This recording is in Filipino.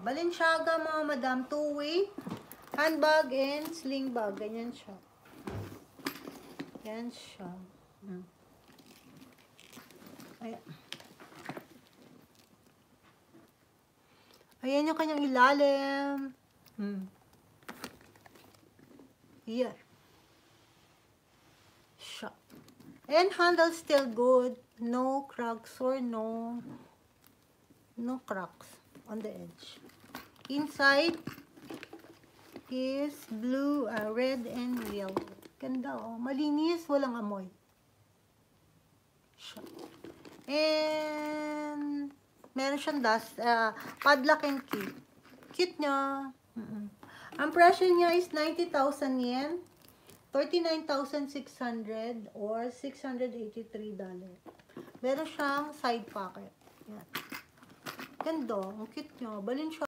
Balenciaga, mga madam. Two-way. Handbag and sling bag. Ganyan siya. Yan siya. Ayan. Ayan yung kanyang ilalim. Here. Siya. And handle still good. No cracks or no cracks on the edge. Inside is blue, red, and yellow. Ganda, oh. Malinis, walang amoy. Siya. And meron siyang dust, padlock and key. Cute niya. Ang presyo niya is 90,000 yen, 39,600 or $683. Meron siyang side pocket. Yan. Ganda. Ang cute niya. Balenciaga.